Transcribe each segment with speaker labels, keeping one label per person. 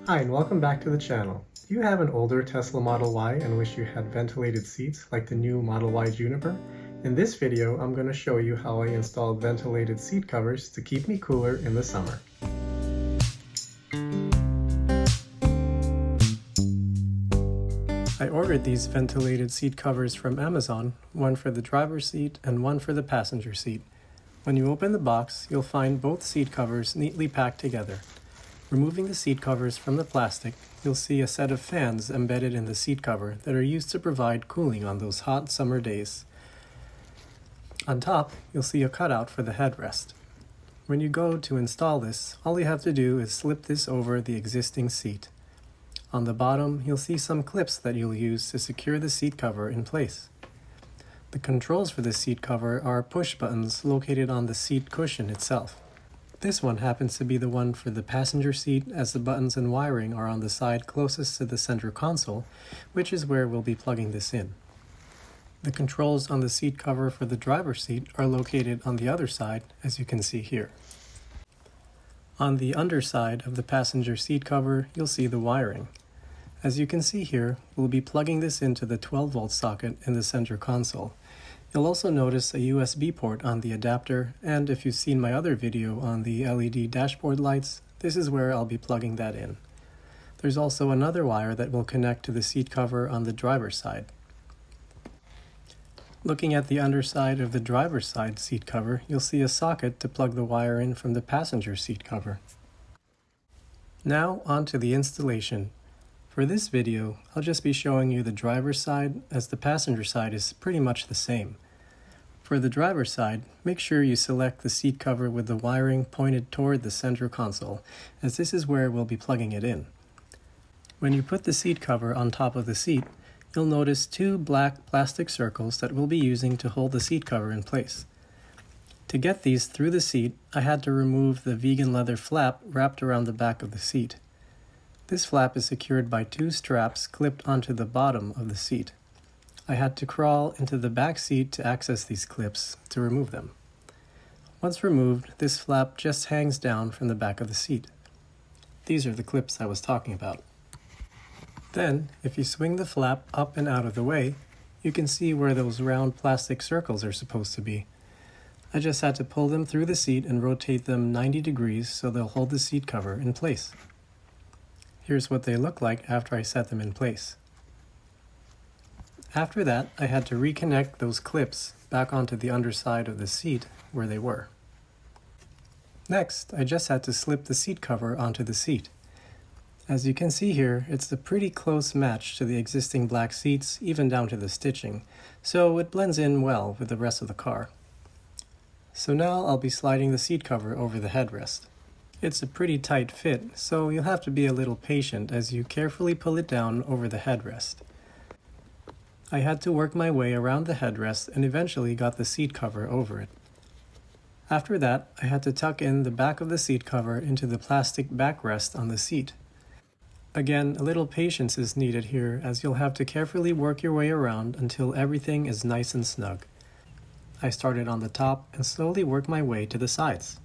Speaker 1: Hi, and welcome back to the channel. Do you have an older Tesla Model Y and wish you had ventilated seats like the new Model Y Juniper? In this video, I'm going to show you how I installed ventilated seat covers to keep me cooler in the summer. I ordered these ventilated seat covers from Amazon, one for the driver's seat and one for the passenger seat. When you open the box, you'll find both seat covers neatly packed together. Removing the seat covers from the plastic, you'll see a set of fans embedded in the seat cover that are used to provide cooling on those hot summer days. On top, you'll see a cutout for the headrest. When you go to install this, all you have to do is slip this over the existing seat. On the bottom, you'll see some clips that you'll use to secure the seat cover in place. The controls for the seat cover are push buttons located on the seat cushion itself. This one happens to be the one for the passenger seat, as the buttons and wiring are on the side closest to the center console, which is where we'll be plugging this in. The controls on the seat cover for the driver's seat are located on the other side, as you can see here. On the underside of the passenger seat cover, you'll see the wiring. As you can see here, we'll be plugging this into the 12-volt socket in the center console. You'll also notice a USB port on the adapter, and if you've seen my other video on the LED dashboard lights, this is where I'll be plugging that in. There's also another wire that will connect to the seat cover on the driver's side. Looking at the underside of the driver's side seat cover, you'll see a socket to plug the wire in from the passenger seat cover. Now on to the installation. For this video, I'll just be showing you the driver's side, as the passenger side is pretty much the same. For the driver's side, make sure you select the seat cover with the wiring pointed toward the center console, as this is where we'll be plugging it in. When you put the seat cover on top of the seat, you'll notice two black plastic circles that we'll be using to hold the seat cover in place. To get these through the seat, I had to remove the vegan leather flap wrapped around the back of the seat. This flap is secured by two straps clipped onto the bottom of the seat. I had to crawl into the back seat to access these clips to remove them. Once removed, this flap just hangs down from the back of the seat. These are the clips I was talking about. Then, if you swing the flap up and out of the way, you can see where those round plastic circles are supposed to be. I just had to pull them through the seat and rotate them 90 degrees so they'll hold the seat cover in place. Here's what they look like after I set them in place. After that, I had to reconnect those clips back onto the underside of the seat where they were. Next, I just had to slip the seat cover onto the seat. As you can see here, it's a pretty close match to the existing black seats, even down to the stitching, so it blends in well with the rest of the car. So now I'll be sliding the seat cover over the headrest. It's a pretty tight fit, so you'll have to be a little patient as you carefully pull it down over the headrest. I had to work my way around the headrest and eventually got the seat cover over it. After that, I had to tuck in the back of the seat cover into the plastic backrest on the seat. Again, a little patience is needed here, as you'll have to carefully work your way around until everything is nice and snug. I started on the top and slowly worked my way to the sides.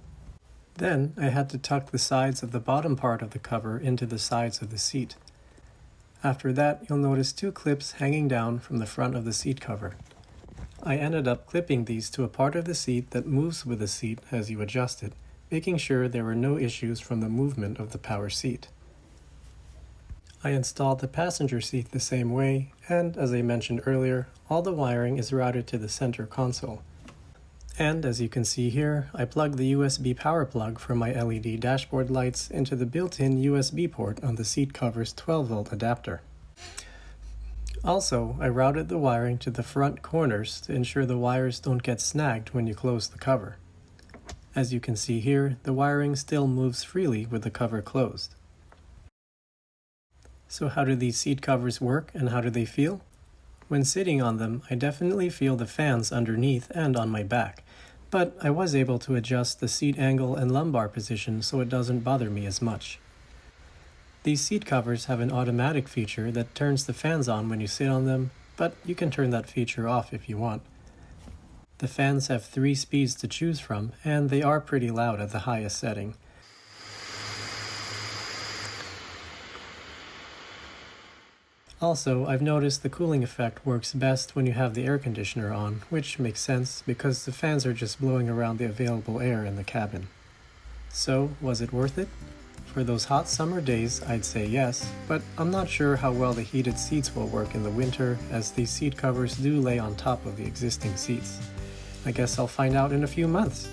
Speaker 1: Then, I had to tuck the sides of the bottom part of the cover into the sides of the seat. After that, you'll notice two clips hanging down from the front of the seat cover. I ended up clipping these to a part of the seat that moves with the seat as you adjust it, making sure there were no issues from the movement of the power seat. I installed the passenger seat the same way, and as I mentioned earlier, all the wiring is routed to the center console. And as you can see here, I plugged the USB power plug for my LED dashboard lights into the built-in USB port on the seat cover's 12-volt adapter. Also, I routed the wiring to the front corners to ensure the wires don't get snagged when you close the cover. As you can see here, the wiring still moves freely with the cover closed. So how do these seat covers work and how do they feel? When sitting on them, I definitely feel the fans underneath and on my back, but I was able to adjust the seat angle and lumbar position so it doesn't bother me as much. These seat covers have an automatic feature that turns the fans on when you sit on them, but you can turn that feature off if you want. The fans have 3 speeds to choose from, and they are pretty loud at the highest setting. Also, I've noticed the cooling effect works best when you have the air conditioner on, which makes sense because the fans are just blowing around the available air in the cabin. So, was it worth it? For those hot summer days, I'd say yes, but I'm not sure how well the heated seats will work in the winter, as these seat covers do lay on top of the existing seats. I guess I'll find out in a few months.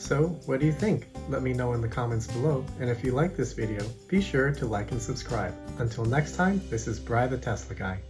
Speaker 1: So, what do you think? Let me know in the comments below, and if you like this video, be sure to like and subscribe. Until next time, this is Bri the Tesla Guy.